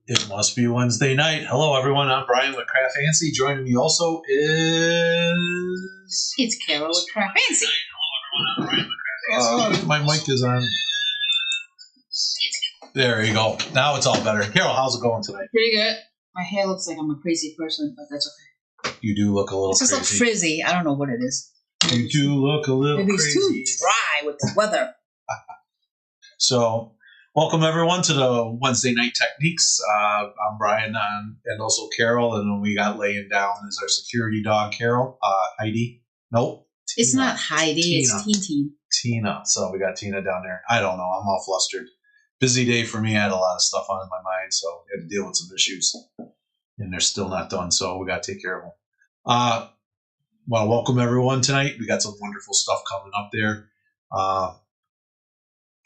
It must be Wednesday night. Hello, everyone. I'm Brian with CraftFancy. Joining me also is... It's Carol with CraftFancy. Hello, everyone. I'm Brian with CraftFancy. My mic is on. There you go. Now it's all better. Carol, how's it going tonight? Pretty good. My hair looks like I'm a crazy person, but that's okay. You do look a little crazy. It's just like frizzy. I don't know what it is. You do look a little crazy. It's too dry with the weather. So... welcome, everyone, to the Wednesday Night Techniques. I'm Brian and also Carol, and then we got laying down as our security dog, Carol. Heidi. Nope. Tina. It's not Heidi. Tina. It's Tina. So we got Tina down there. I don't know. I'm all flustered. Busy day for me. I had a lot of stuff on my mind, so I had to deal with some issues. And they're still not done, so we got to take care of them. Well, welcome, everyone, tonight. We got some wonderful stuff coming up there.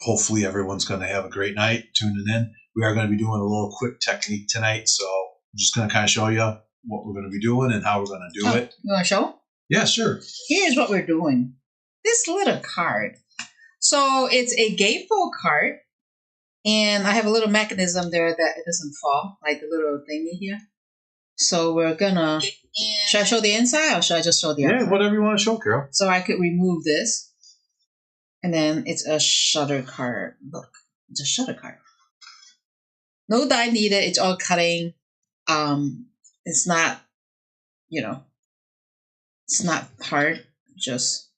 Hopefully everyone's going to have a great night tuning in. We are going to be doing a little quick technique tonight, so I'm just going to kind of show you what we're going to be doing and how we're going to do it. You want to show? Yeah, sure. Here's what we're doing. This little card. So it's a gatefold card, and I have a little mechanism there that it doesn't fall, like the little thingy here. So we're going to... should I show the inside or should I just show the outside? Yeah, whatever you want to show, Carol. So I could remove this. And then it's a shutter card. Look, it's a shutter card. No die needed. It's all cutting. It's not, it's not hard. Just,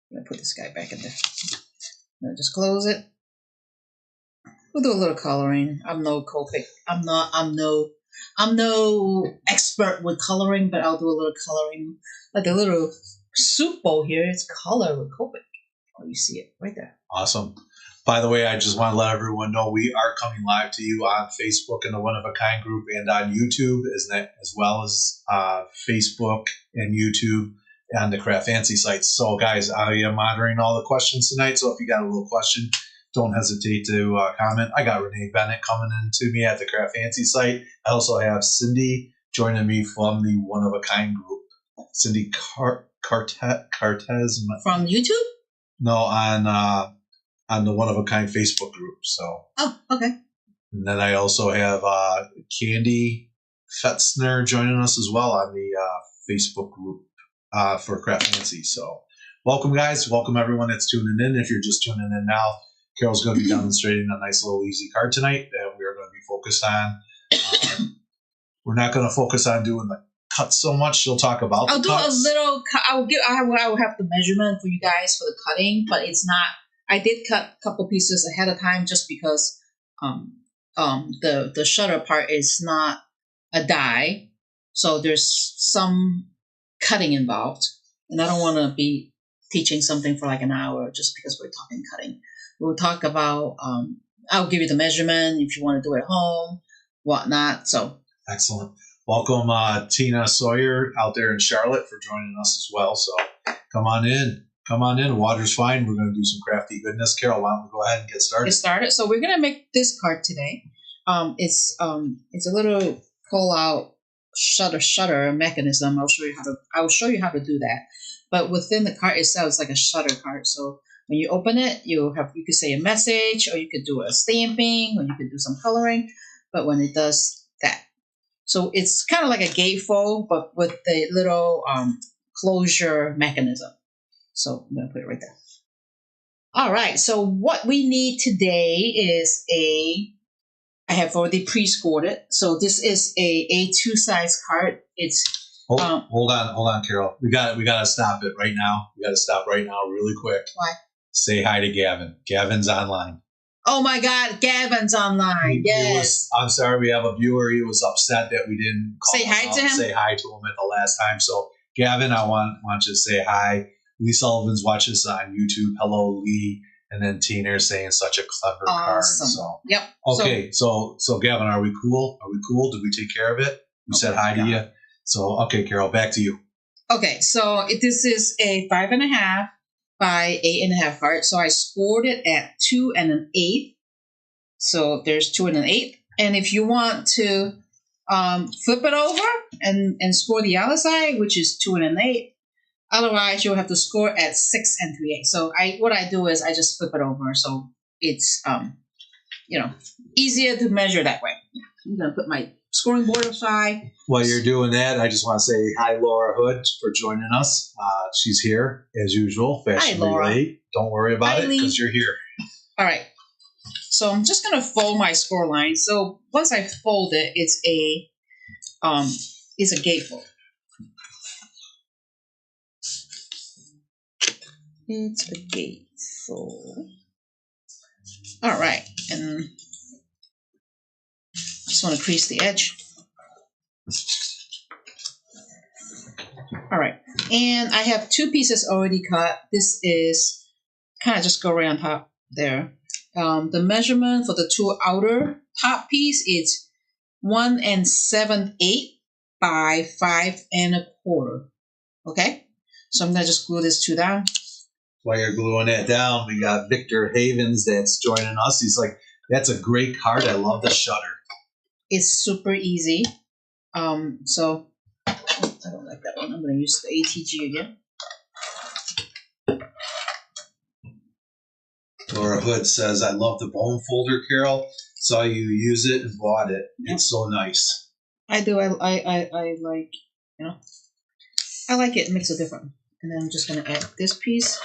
I'm gonna put this guy back in there. I'm gonna just close it. We'll do a little coloring. I'm no Copic. I'm no expert with coloring, but I'll do a little coloring. Like a little soup bowl here. It's colored with Copic. Oh, you see it right there. Awesome. By the way, I just want to let everyone know we are coming live to you on Facebook in the One of a Kind group and on YouTube, as well as Facebook and YouTube and the CraftFancy sites. So, guys, I am monitoring all the questions tonight. So, if you got a little question, don't hesitate to comment. I got Renee Bennett coming in to me at the CraftFancy site. I also have Cindy joining me from the One of a Kind group. Cindy Cartez. From YouTube? No, on the One of a Kind Facebook group. So. Oh, okay. And then I also have Candy Fetzner joining us as well on the Facebook group for CraftFancy. So, welcome, guys. Welcome everyone that's tuning in. If you're just tuning in now, Carol's going to be demonstrating a nice little easy card tonight that we are going to be focused on. We're not going to focus on doing the cut so much. She'll talk about I'll the do cuts. a little I will have the measurement for you guys for the cutting, but it's not. I did cut a couple pieces ahead of time just because the shutter part is not a die, so there's some cutting involved, and I don't want to be teaching something for like an hour just because we're talking cutting. We'll talk about I'll give you the measurement if you want to do it at home, whatnot. So excellent. Welcome, Tina Sawyer out there in Charlotte for joining us as well. So come on in. Come on in. Water's fine. We're going to do some crafty goodness. Carol, why don't we go ahead and get started? So we're going to make this card today. It's a little pull-out shutter mechanism. I'll show you how to do that. But within the card itself, it's like a shutter card. So when you open it, you could say a message, or you could do a stamping, or you could do some coloring. But when it does that. So it's kind of like a gatefold, but with the little closure mechanism. So I'm going to put it right there. All right. So what we need today is I have already pre-scored it. So this is a A2 size card. It's hold on, Carol. We got to stop it right now. We got to stop right now, really quick. Why? Say hi to Gavin. Gavin's online. Oh my God, Gavin's online. Yes. I'm sorry, we have a viewer. He was upset that we didn't say hi to him. Say hi to him at the last time. So, Gavin, I want you to say hi. Lee Sullivan's watching us on YouTube. Hello, Lee. And then Tina saying such a clever card. So, yep. Okay, so Gavin, are we cool? Are we cool? Did we take care of it? We said hi to you. So, okay, Carol, back to you. Okay, so this is a 5.5 by 8.5 card. So I scored it at 2 1/8. So there's 2 1/8. And if you want to flip it over and score the other side, which is 2 1/8, otherwise you'll have to score at 6 3/8. So what I do is I just flip it over. So it's easier to measure that way. I'm going to put my scoring board aside. While you're doing that, I just want to say hi, Laura Hood, for joining us. She's here, as usual, fashionably late. Don't worry about it, because you're here. All right. So I'm just going to fold my score line. So once I fold it, it's a gatefold. It's a gatefold. All right, and just want to crease the edge. All right, and I have 2 pieces already cut. This is kind of just go right on top there. The measurement for the 2 outer top piece is 1 7/8 by 5 1/4. Okay, so I'm gonna just glue this 2 down. While you're gluing that down, we got Victor Havens that's joining us. He's like, that's a great card. I love the shutter. It's super easy. So I don't like that one. I'm going to use the ATG again. Laura Hood says, I love the bone folder, Carol. Saw you use it and bought it. It's so nice. I do. I like, I like it. It makes a difference. And then I'm just going to add this piece.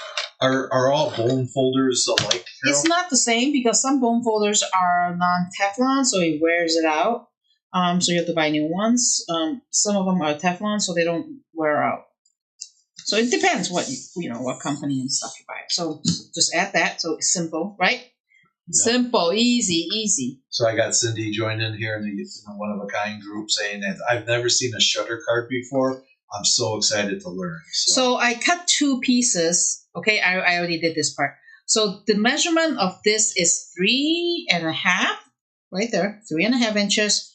Are all bone folders alike, Carol? It's not the same because some bone folders are non-Teflon, so it wears it out. So you have to buy new ones. Some of them are Teflon, so they don't wear out. So it depends what what company and stuff you buy. So just add that. So it's simple, right? Yep. Simple, easy. So I got Cindy joined in here in the one of a kind group saying that I've never seen a shutter card before. I'm so excited to learn. So I cut 2 pieces. Okay, I already did this part. So the measurement of this is 3.5, right there, 3.5 inches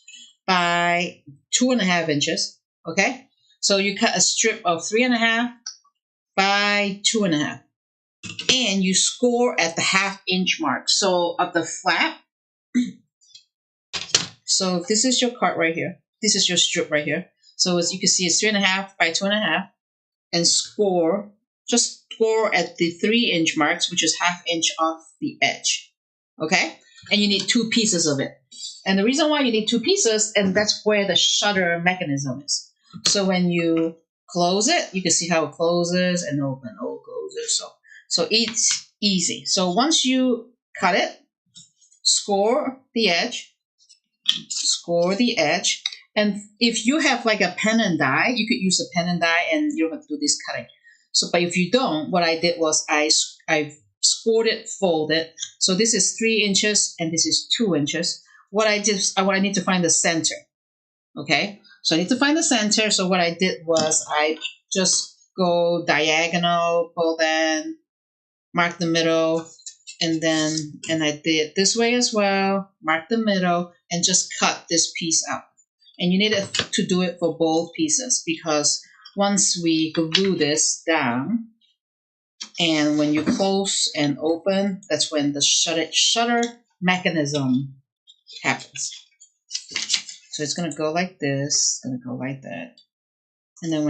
by 2.5 inches. Okay, so you cut a strip of 3.5 by 2.5, and you score at the 1/2 inch mark. So of the flap. So this is your card right here. This is your strip right here. So as you can see, it's 3.5 by 2.5, and score. Just score at the 3 inch marks, which is 1/2 inch off the edge. Okay? And you need 2 pieces of it. And the reason why you need 2 pieces, and that's where the shutter mechanism is. So when you close it, you can see how it closes and open, closes. So it's easy. So once you cut it, score the edge, and if you have like a pen and die, you could use a pen and die, and you don't have to do this cutting. So, but if you don't, what I did was I scored it, folded. So this is 3 inches and this is 2 inches. What I need to find the center. Okay, so I need to find the center. So what I did was I just go diagonal, pull in, mark the middle, and I did this way as well, mark the middle, and just cut this piece out. And you need to do it for both pieces, because once we glue this down, and when you close and open, that's when the shutter mechanism happens. So it's gonna go like this, gonna go like that, and then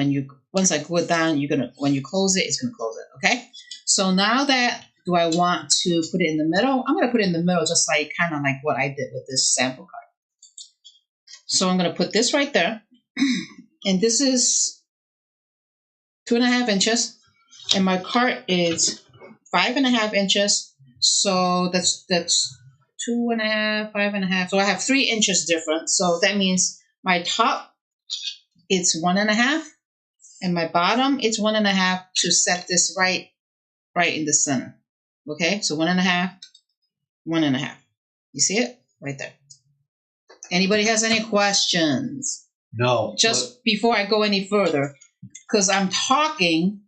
once I glue it down, when you close it, it's gonna close it. Okay. So now do I want to put it in the middle? I'm gonna put it in the middle, just like kind of like what I did with this sample card. So I'm gonna put this right there, and this is 2.5 inches, and my card is 5.5 inches. So that's 2.5, 5.5. So I have 3 inches difference. So that means my top it's 1.5, and my bottom it's 1.5 to set this right in the center. Okay, so 1.5, 1.5. You see it right there. Anybody has any questions? No. Just before I go any further, because I'm talking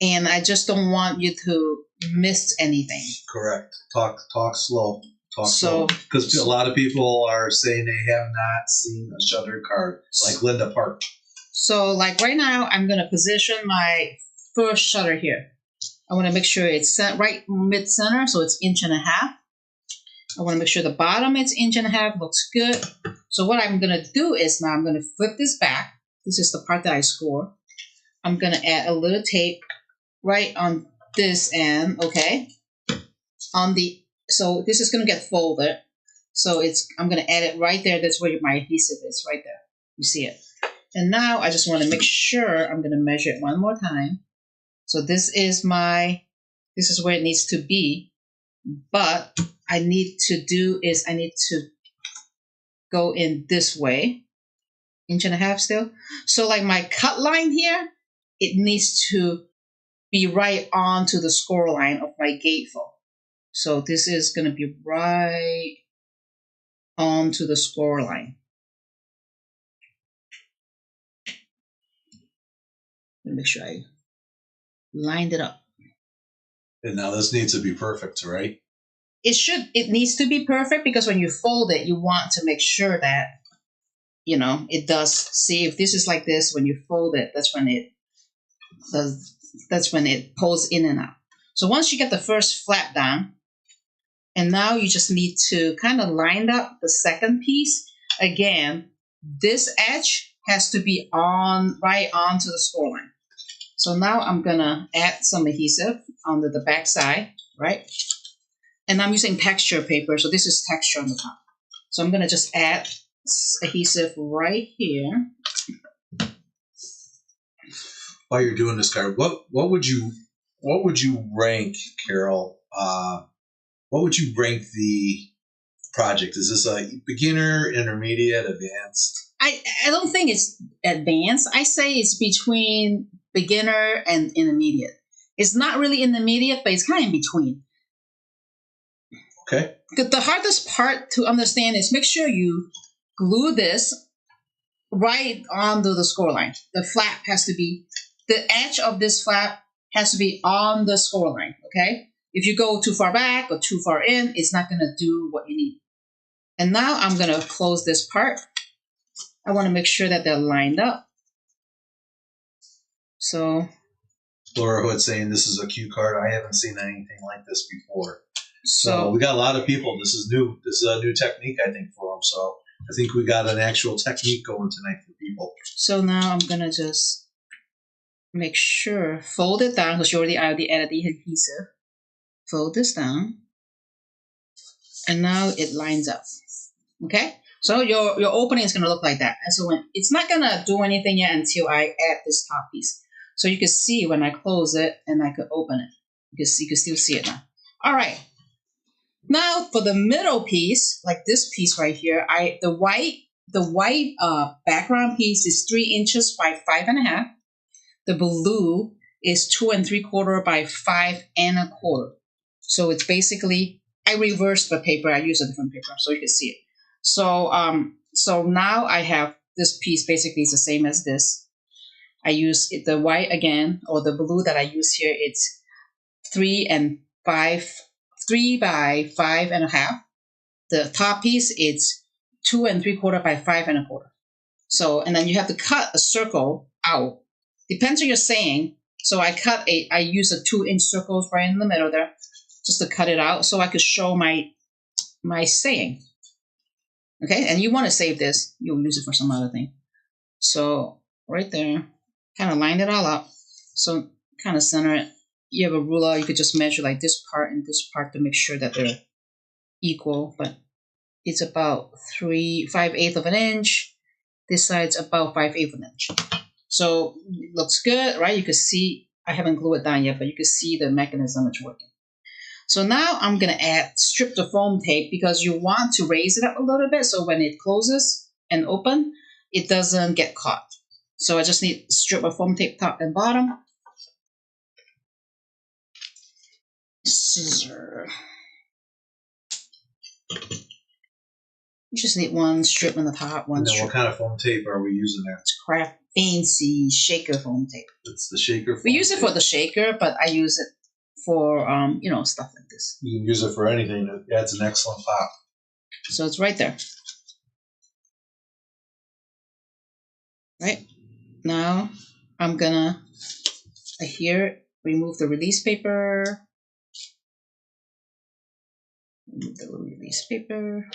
and I just don't want you to miss anything. Correct. Talk slow. Talk slow. Because a lot of people are saying they have not seen a shutter card, like Linda Park. So like right now, I'm going to position my first shutter here. I want to make sure it's set right mid-center, so it's 1.5 inches. I want to make sure the bottom is 1.5 inches, looks good. So what I'm going to do is now I'm going to flip this back. This is the part that I score. I'm going to add a little tape right on this end, okay? On the So this is going to get folded. So I'm going to add it right there. That's where my adhesive is, right there. You see it. And now I just want to make sure I'm going to measure it one more time. So this is where it needs to be. But I need to go in this way, 1.5 inches still. So like my cut line here, it needs to be right onto the score line of my gatefold. So this is going to be right onto the score line. Let me make sure I lined it up. And now this needs to be perfect, right? It needs to be perfect because when you fold it, you want to make sure that, it does. See, if this is like this, when you fold it, that's when it pulls in and out. So once you get the first flap down, and now you just need to kind of line up the second piece. Again, this edge has to be right onto the score line. So now I'm gonna add some adhesive onto the back side, right? And I'm using texture paper, so this is texture on the top. So I'm gonna just add adhesive right here. While you're doing this, Carol, what would you rank, Carol? What would you rank the project? Is this a beginner, intermediate, advanced? I don't think it's advanced. I say it's between beginner and intermediate. It's not really intermediate, but it's kind of in between. Okay. The hardest part to understand is make sure you glue this right onto the score line. The edge of this flap has to be on the score line, okay? If you go too far back or too far in, it's not going to do what you need. And now I'm going to close this part. I want to make sure that they're lined up. So Laura Hood saying this is a cue card. I haven't seen anything like this before. So we got a lot of people. This is new. This is a new technique, I think, for them. So I think we got an actual technique going tonight for people. So now I'm going to just make sure, fold it down because I already added the adhesive. Fold this down. And now it lines up. Okay? So your opening is going to look like that. And so it's not going to do anything yet until I add this top piece. So you can see when I close it and I could open it. You can still see it now. All right. Now for the middle piece, like this piece right here, the white background piece is 3 inches by 5.5. The blue is 2 3/4 by 5 1/4. So it's basically, I reversed the paper. I use a different paper so you can see it. So now I have this piece basically is the same as this. I use the white again, or the blue that I use here. It's 3 by 5.5. The top piece it's 2 3/4 by 5 1/4. So, and then you have to cut a circle out. Depends on your saying. So I use a 2-inch circles right in the middle there, just to cut it out so I could show my saying. Okay, and you want to save this. You'll use it for some other thing. So right there, kind of line it all up. So kind of center it. You have a ruler, you could just measure like this part and this part to make sure that they're equal, but it's about 5/8 of an inch. This side's about 5/8 of an inch. So it looks good, right? You can see, I haven't glued it down yet, but you can see the mechanism it's working. So now I'm going to strip the foam tape because you want to raise it up a little bit so when it closes and open, it doesn't get caught. So I just need to strip a foam tape top and bottom. Scissor. You just need one strip on the top, one strip. What kind of foam tape are we using there? It's CraftFancy shaker foam tape. It's the shaker foam We use it for the shaker, but I use it for stuff like this. You can use it for anything. It adds an excellent pop. So it's right there. Right now, I'm gonna remove the release paper. Remove the release paper.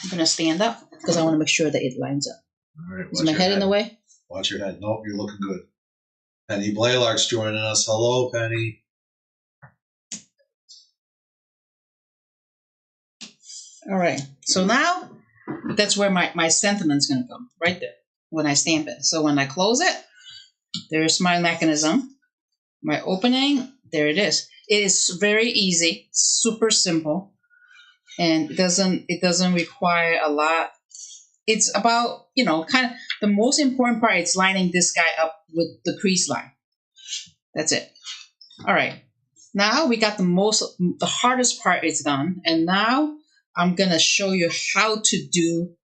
I'm gonna stand up because I want to make sure that it lines up. All right. Is my head in the way? Watch your head. Nope, you're looking good. Penny Blaylark's joining us. Hello, Penny. All right. So now that's where my sentiment's going to go, right there, when I stamp it. So when I close it, there's my mechanism. My opening, there it is. It is very easy, super simple, and it doesn't require a lot. It's about, kind of the most important part is lining this guy up with the crease line. That's it. All right. Now we got the hardest part is done, and now I'm gonna show you how to do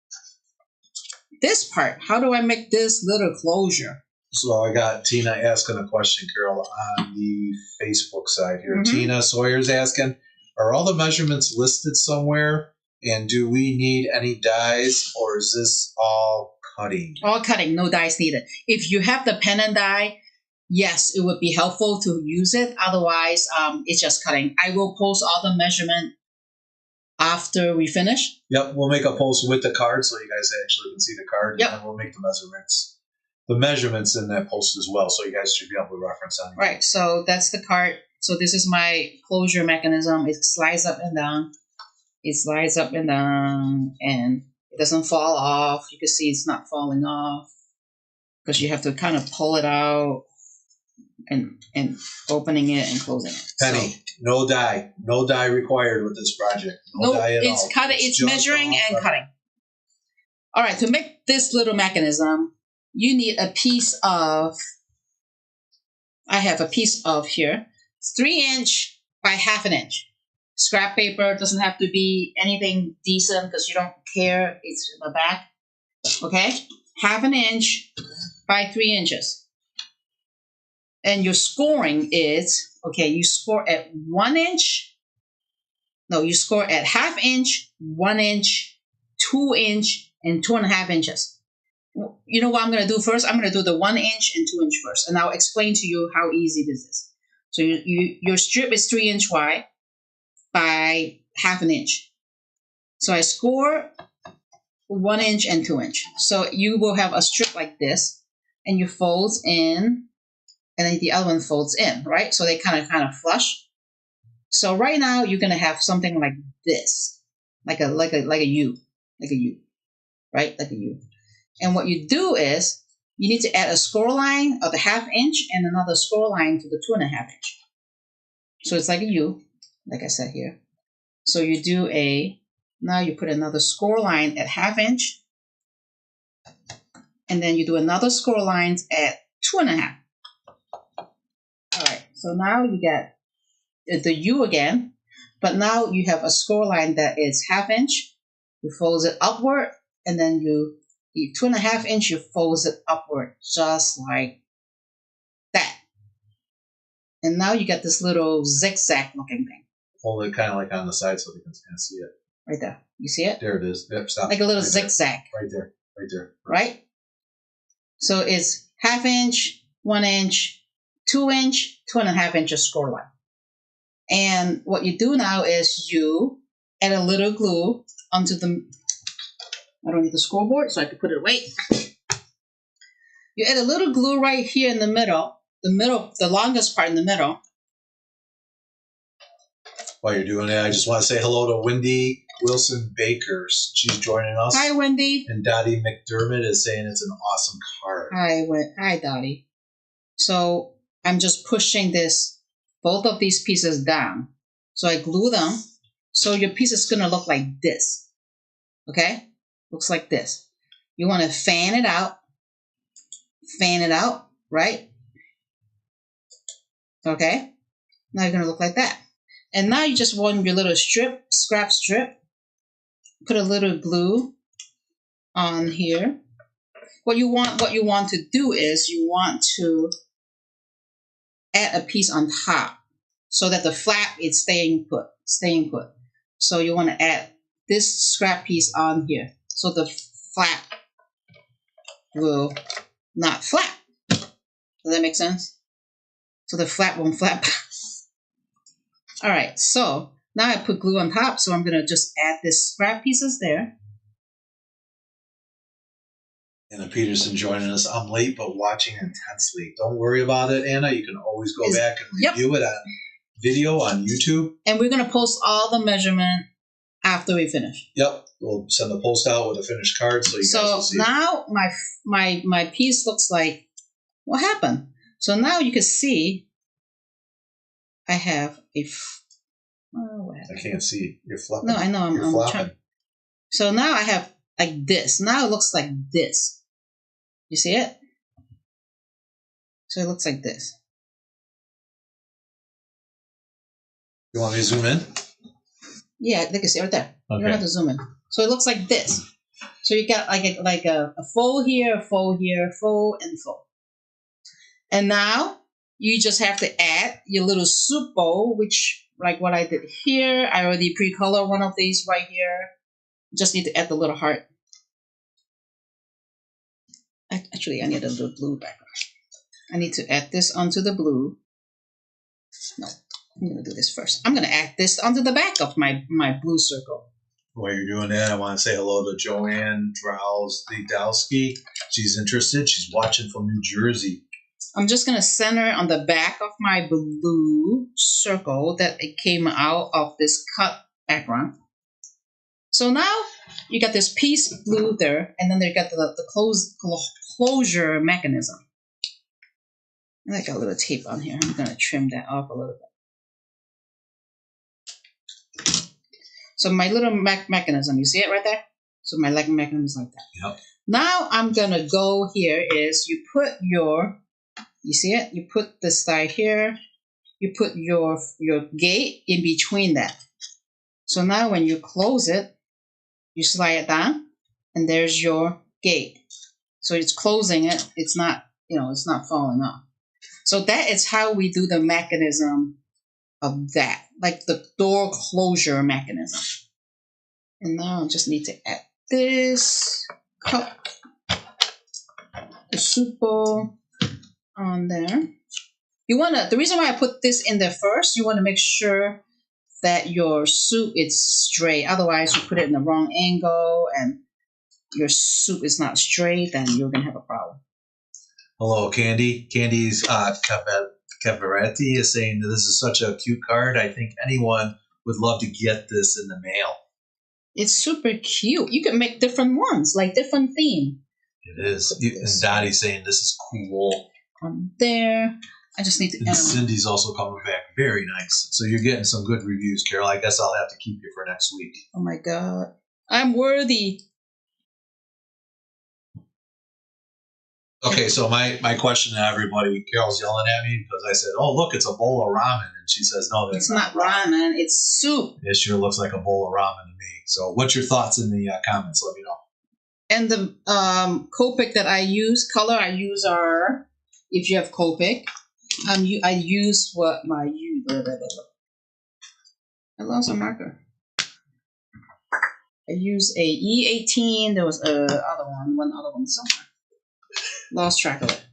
this part. How do I make this little closure? So I got Tina asking a question, Carol, on the Facebook side here. Tina Sawyer's asking, are all the measurements listed somewhere? And do we need any dies, or is this all cutting? All cutting, no dies needed. If you have the pen and die, yes, it would be helpful to use it. Otherwise, it's just cutting. I will post all the measurement after we finish. Yep, we'll make a post with the card so you guys actually can see the card. Yep. And then we'll make the measurements in that post as well, so you guys should be able to reference them. Right, so that's the card. So this is my closure mechanism. It slides up and down. It slides up and down, and it doesn't fall off. You can see it's not falling off because you have to kind of pull it out and opening it and closing it. Penny, So, no die required with this project. No die at it's all. cutting. It's measuring and cutting. All right, to make this little mechanism, you need a piece of. I have a piece of here. It's 3" by 1/2 inch. Scrap paper, doesn't have to be anything decent because you don't care. It's in the back. Okay, 1/2 inch by 3 inches. And your scoring is, okay, you score at 1 inch. No, you score at 1/2 inch, 1 inch, 2 inch, and 2.5 inches. You know what I'm going to do first? I'm going to do the 1 inch and 2 inch first, and I'll explain to you how easy this is. So your strip is 3 inch wide by 1/2 inch. So I score 1 inch and 2 inch. So you will have a strip like this, and you fold in, and then the other one folds in, right? So they kind of flush. So right now you're going to have something like this, like a U, right? Like a U. And what you do is you need to add a score line of the 1/2 inch and another score line to the 2.5 inch. So it's like a U, like I said here. So you do now you put another score line at 1/2 inch, and then you do another score lines at 2.5. All right, so now you get the U again, but now you have a score line that is 1/2 inch. You fold it upward, and then you 2.5 inch, you fold it upward, just like that. And now you get this little zigzag looking thing. Hold it kind of like on the side so they can kind of see it. Right there. You see it? There it is. Yep, stop. Like a little right zigzag. There. Right there. Right? So it's 1/2 inch, 1 inch, 2 inch, 2.5 inches score line. And what you do now is you add a little glue onto the, I don't need the scoreboard, so I can put it away. You add a little glue right here in the middle, the longest part in the middle. While you're doing that, I just want to say hello to Wendy Wilson Bakers. She's joining us. Hi, Wendy. And Dottie McDermott is saying it's an awesome card. Hi, Dottie. So I'm just pushing both of these pieces down. So I glue them. So your piece is going to look like this. Okay? Looks like this. You want to fan it out, right? Okay? Now you're going to look like that. And now you just want your little scrap strip. Put a little glue on here. What you want to do is you want to add a piece on top so that the flap is staying put. So you want to add this scrap piece on here so the flap will not flap. Does that make sense? So the flap won't flap. All right, so now I put glue on top, so I'm going to just add this scrap pieces there. Anna Peterson joining us. I'm late, but watching intensely. Don't worry about it, Anna. You can always go back and review it on video on YouTube. And we're going to post all the measurement after we finish. Yep, we'll send the post out with a finished card so you guys will see. So now my piece looks like, what happened? So now you can see I have a. Oh, I can't see. You're flipping. No, I know. I'm flopping. trying. So now I have like this. Now it looks like this. You see it? So it looks like this. You want me to zoom in? Yeah, they can see right there. Okay. You don't have to zoom in. So it looks like this. So you got like a fold here, a fold here, a fold, and fold. And now you just have to add your little soup bowl, which like what I did here. I already pre-colored one of these right here. Just need to add the little heart. Actually, I need a little blue background. I need to add this onto the blue. No, I'm going to do this first. I'm going to add this onto the back of my blue circle. While you're doing that, I want to say hello to Joanne Drowsky. She's interested. She's watching from New Jersey. I'm just going to center on the back of my blue circle that it came out of this cut background. So now you got this piece blue there, and then they got the closure mechanism. And I got a little tape on here. I'm going to trim that off a little bit. So my little mechanism, you see it right there? So my mechanism is like that. Yep. Now I'm going to go here is you put your, you see it? You put this side here. You put your gate in between that. So now when you close it, you slide it down, and there's your gate. So it's closing it. It's not, it's not falling off. So that is how we do the mechanism of that, like the door closure mechanism. And now I just need to add this cup, the soup bowl on there. The reason why I put this in there first, you want to make sure that your soup is straight. Otherwise, you put it in the wrong angle and your soup is not straight, then you're going to have a problem. Hello, Candy. Candy's Cavaretti is saying that this is such a cute card. I think anyone would love to get this in the mail. It's super cute. You can make different ones, like different theme. It is. And Dottie's saying this is cool. There. I just need to and Cindy's also coming back. Very nice. So you're getting some good reviews, Carol. I guess I'll have to keep you for next week. Oh my God. I'm worthy. Okay, so my question to everybody, Carol's yelling at me because I said, oh, look, it's a bowl of ramen. And she says, no, it's not ramen. It's soup. It sure looks like a bowl of ramen to me. So what's your thoughts in the comments? Let me know. And the Copic that I use, color I use are, if you have Copic, I use what my I lost a marker. I use a E18. There was one other one somewhere. Lost track of it.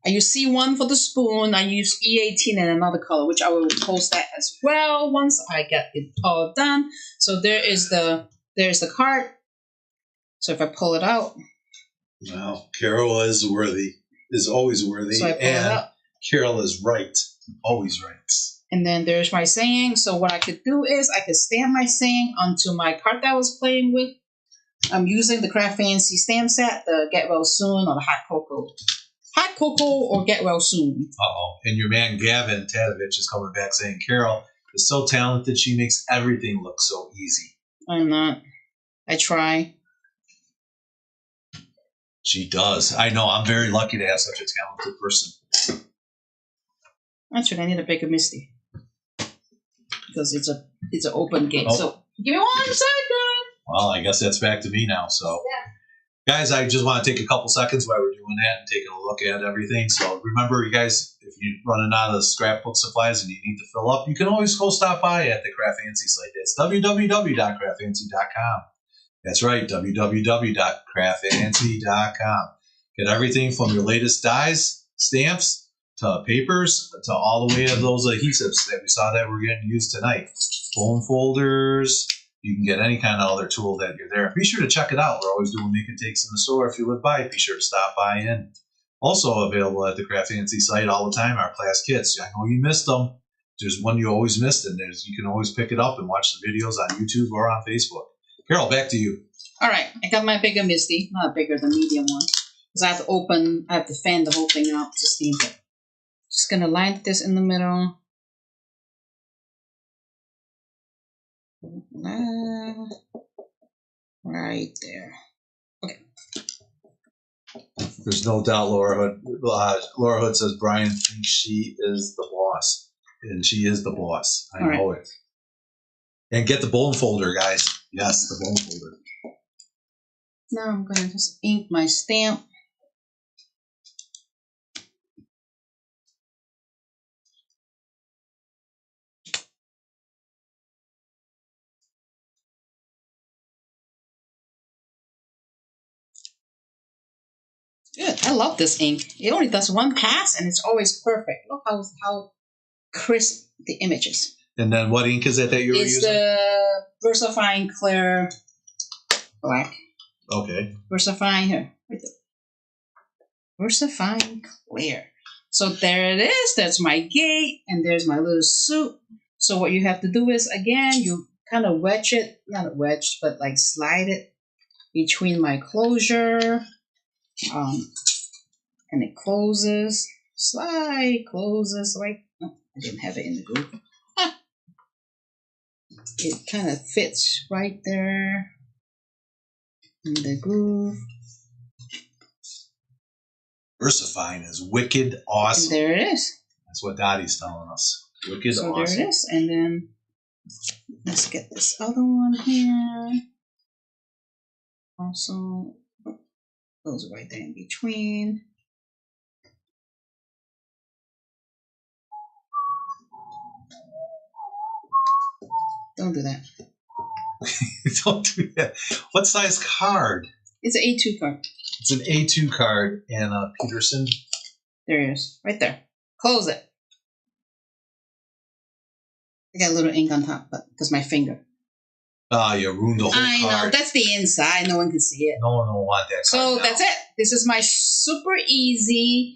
I use C1 for the spoon. I use E18 and another color, which I will post that as well once I get it all done. So there's the card. So if I pull it out. Wow, Carol is worthy. Is always worthy. So I pull it out. Carol is right. Always right. And then there's my saying. So what I could do is I could stamp my saying onto my card that I was playing with. I'm using the CraftFancy stamp set, the Get Well Soon or the Hot Cocoa. Hot Cocoa or Get Well Soon. Uh-oh. And your man Gavin Tadovich is coming back saying, Carol is so talented. She makes everything look so easy. I'm not. I try. She does. I know. I'm very lucky to have such a talented person. Actually, I need a bigger Misty. Because it's an open gate. Oh. So give me 1 second. Well, I guess that's back to me now. So, yeah. Guys, I just want to take a couple seconds while we're doing that and taking a look at everything. So remember, you guys, if you're running out of scrapbook supplies and you need to fill up, you can always go stop by at the CraftFancy site. It's www.craftfancy.com. That's right, www.craftfancy.com. Get everything from your latest dies, stamps, to papers, to all the way to those adhesives that we saw that we're going to use tonight. Foam folders. You can get any kind of other tool that you're there. Be sure to check it out. We're always doing make and takes in the store. If you live by, be sure to stop by in. Also available at the CraftFancy site all the time are class kits. I know you missed them. there's one you always missed, and you can always pick it up and watch the videos on YouTube or on Facebook. Carol, back to you. All right, I got my bigger Misty, not bigger, the medium one, because I have to fan the whole thing out to steam it. Just gonna line this in the middle. Right there. Okay. There's no doubt Laura Hood. Laura Hood says Brian thinks she is the boss, and she is the boss. I know it. And get the bone folder, guys. Yes, the bone folder. Now I'm gonna just ink my stamp. Good. I love this ink. It only does one pass, and it's always perfect. Look how crisp the image is. And then what ink is it that you're using? It's the VersaFine Clear Black. Okay. VersaFine here. Right there. VersaFine Clear. So there it is. That's my gate, and there's my little suit. So what you have to do is, again, you kind of wedge it, not wedge, but like slide it between my closure. And it closes, slide, closes, right? Oh, I didn't have it in the groove. It kind of fits right there in the groove. VersaFine is wicked awesome. And there it is. That's what Dottie's telling us. Wicked so awesome. There it is. And then let's get this other one here. Also goes right there in between. Don't do that. Don't do that. What size card? It's an A2 card. It's an A2 card, Anna Peterson. There it is. Right there. Close it. I got a little ink on top, but because my finger. You ruined the whole card. I know. That's the inside. No one can see it. No one will want that card. So now. That's it. This is my super easy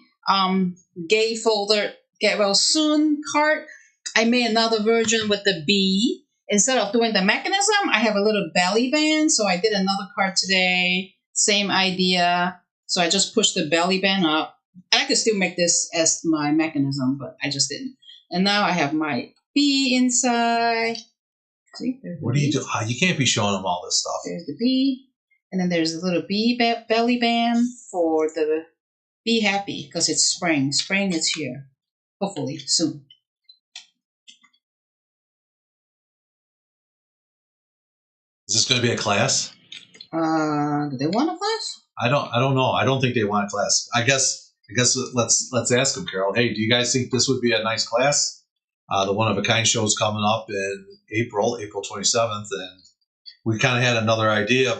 gay folder get well soon card. I made another version with the bee. Instead of doing the mechanism, I have a little belly band. So I did another card today. Same idea. So I just pushed the belly band up. I could still make this as my mechanism, but I just didn't. And now I have my bee inside. See, what do you do? You can't be showing them all this stuff. There's the bee. And then there's a little bee belly band for the be happy because it's spring. Spring is here. Hopefully soon. Is this going to be a class? Do they want a class? I don't know. I don't think they want a class. I guess let's ask them, Carol. Hey, do you guys think this would be a nice class? The One of a Kind show is coming up in April 27th, and we kind of had another idea,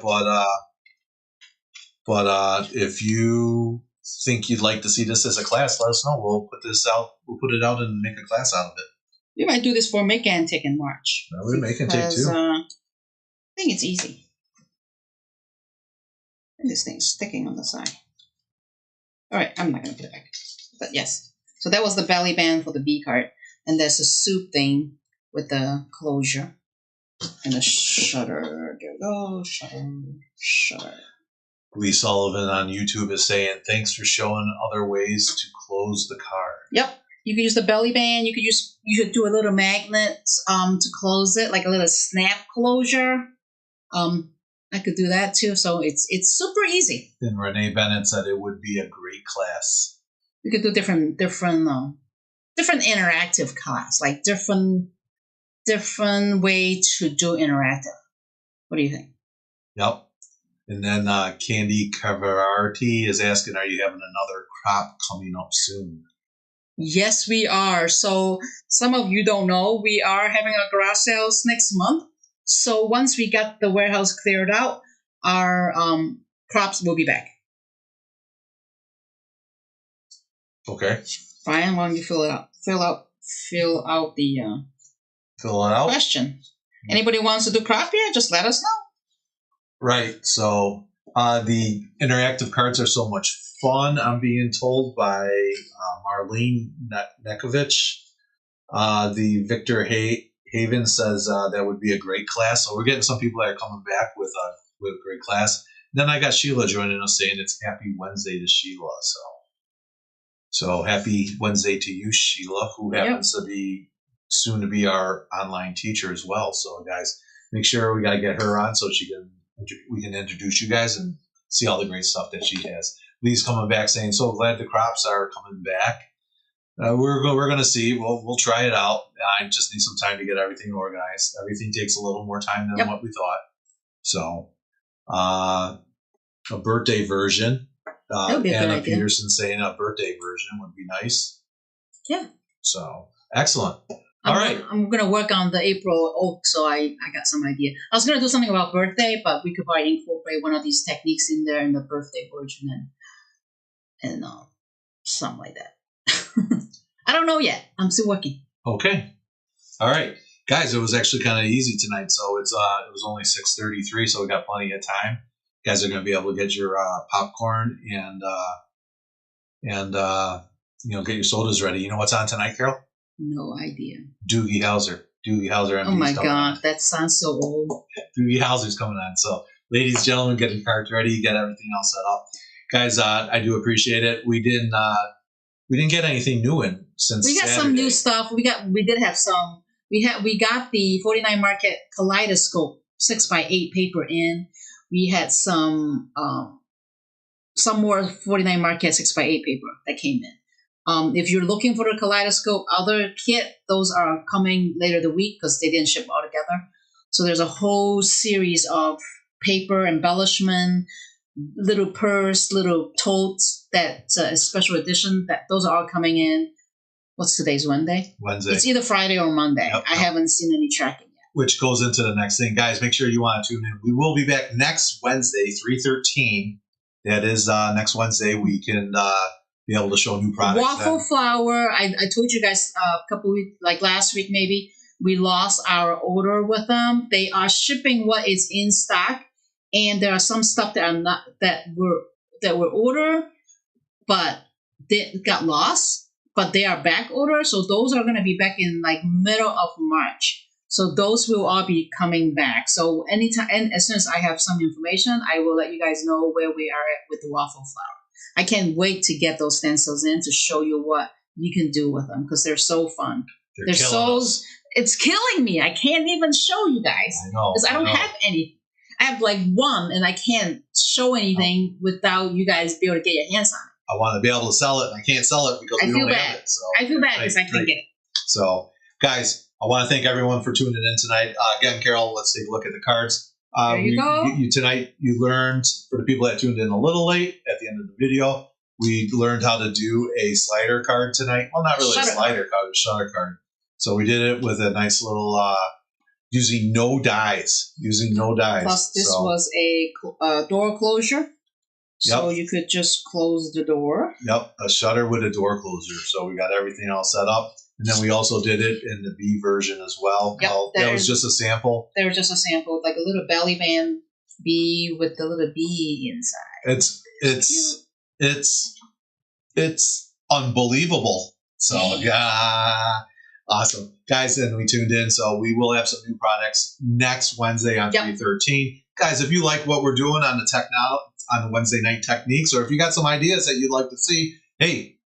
but if you think you'd like to see this as a class, let us know. We'll put this out. We'll put it out and make a class out of it. We might do this for Make and Take in March. We Make and Take too. I think it's easy. And this thing's sticking on the side. All right, I'm not going to put it back. But yes. So that was the belly band for the B card. And there's a soup thing with the closure. And a shutter. There we go. Shutter. Lee Sullivan on YouTube is saying, thanks for showing other ways to close the card. Yep. You could use the belly band. You could do a little magnet to close it, like a little snap closure. I could do that too. So it's super easy. And Renee Bennett said it would be a great class. We could do different interactive class, like different way to do interactive. What do you think? Yep. And then Candy Cavarati is asking, are you having another crop coming up soon? Yes, we are. So some of you don't know, we are having our garage sales next month. So once we got the warehouse cleared out, our crops will be back. Okay. Brian, why don't you fill it out? Fill out the question. Anybody wants to do crop here? Just let us know. Right. So the interactive cards are so much fun. I'm being told by Marlene Nekovich. The Victor Haven says that would be a great class. So we're getting some people that are coming back with a great class. Then I got Sheila joining us saying it's Happy Wednesday to Sheila. So happy Wednesday to you, Sheila, who happens to be soon to be our online teacher as well. So guys, make sure we got to get her on so we can introduce you guys and see all the great stuff that she has. Lee's coming back saying, so glad the crops are coming back. We're going to see. We'll try it out. I just need some time to get everything organized. Everything takes a little more time than what we thought. So, a birthday version. Anna Peterson saying a birthday version would be nice. Yeah. So, excellent. All right. I'm going to work on the April oak, so I got some idea. I was going to do something about birthday, but we could probably incorporate one of these techniques in there in the birthday version and something like that. I don't know yet. I'm still working. Okay. All right. Guys, it was actually kind of easy tonight. So it was only 6:33, so we got plenty of time. You guys are going to be able to get your popcorn and get your sodas ready. You know what's on tonight, Carol? No idea. Doogie Howser. Oh my God, that sounds so old. Doogie Howser's coming on. So, ladies and gentlemen, get your cards ready. Get everything all set up. Guys, I do appreciate it. We didn't get anything new in since we got Saturday. Some new stuff. We did have some. We got the 49 Market Kaleidoscope 6x8 paper in. We had some more 49 Market 6x8 paper that came in. If you're looking for the Kaleidoscope other kit, those are coming later the week because they didn't ship all together. So there's a whole series of paper embellishment, little purse, little totes that's a special edition. Those are all coming in. What's today's Wednesday? It's either Friday or Monday. Yep. I haven't seen any tracking yet. Which goes into the next thing. Guys, make sure you want to tune in. We will be back next Wednesday, 3/13. That is next Wednesday. We can be able to show new products. Waffle Flower. I told you guys a couple weeks, like last week maybe, we lost our order with them. They are shipping what is in stock, and there are some stuff that were ordered, but they got lost. But they are back ordered, so those are going to be back in like middle of March. So those will all be coming back. So anytime, and as soon as I have some information, I will let you guys know where we are at with the Waffle Flower. I can't wait to get those stencils in to show you what you can do with them because they're so fun. They're so us. It's killing me. I can't even show you guys because I don't have any. I have like one, and I can't show anything without you guys be able to get your hands on it. I want to be able to sell it, and I can't sell it because we don't have it. So I feel bad because I can't get it. So, guys, I want to thank everyone for tuning in tonight. Again, Carol, let's take a look at the cards. There you go. Tonight, you learned, for the people that tuned in a little late at the end of the video, we learned how to do a slider card tonight. Well, not really a slider card, a shutter card. So we did it with a nice little, using no dies. Plus, this was a door closure. So you could just close the door. Yep, a shutter with a door closer. So we got everything all set up. And then we also did it in the B version as well. Yep, that was just a sample. They were just a sample, like a little belly band B with the little B inside. It's unbelievable. So yeah, awesome, guys. And we tuned in. So we will have some new products next Wednesday on 3/13. Guys, if you like what we're doing on the Wednesday night techniques, or if you got some ideas that you'd like to see, hey,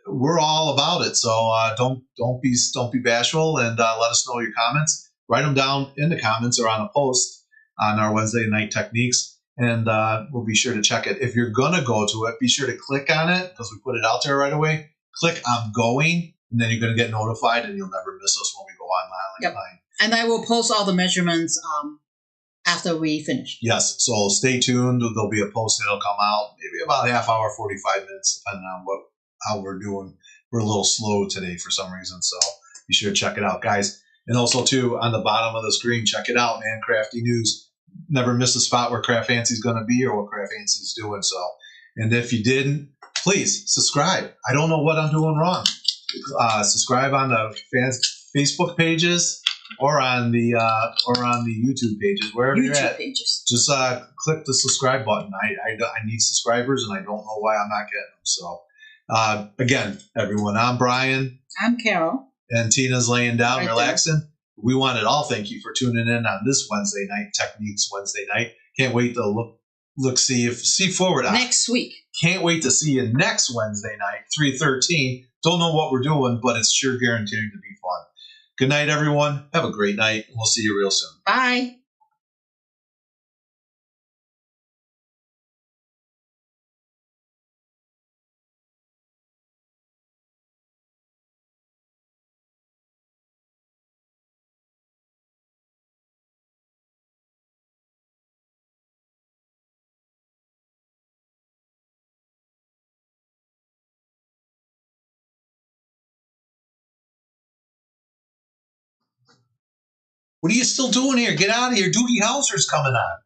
we're all about it. So don't be bashful, and let us know your comments. Write them down in the comments or on a post on our Wednesday night techniques, and we'll be sure to check it. If you're gonna go to it, be sure to click on it because we put it out there right away. Click on going, and then you're gonna get notified, and you'll never miss us when we go online. And I will post all the measurements after we finish. Yes, so stay tuned. There'll be a post that'll come out maybe about a half hour, 45 minutes, depending on how we're doing. We're a little slow today for some reason, so be sure to check it out, guys. And also, too, on the bottom of the screen, check it out, man. Crafty News. Never miss a spot where Craft Fancy is going to be or what Craft Fancy is doing. So, and if you didn't, please subscribe. I don't know what I'm doing wrong. Subscribe on the Facebook pages or on the YouTube pages, wherever you're at. Just click the subscribe button. I need subscribers, and I don't know why I'm not getting them. So, again, everyone, I'm Brian. I'm Carol. and Tina's laying down, Right there. relaxing. We want to all thank you for tuning in on this Wednesday night, Techniques Wednesday night. Can't wait to see forward. Next week. Can't wait to see you next Wednesday night, 3:13. Don't know what we're doing, but it's sure guaranteed to be fun. Good night, everyone. Have a great night. We'll see you real soon. Bye. What are you still doing here? Get out of here. Doogie Hauser's coming on.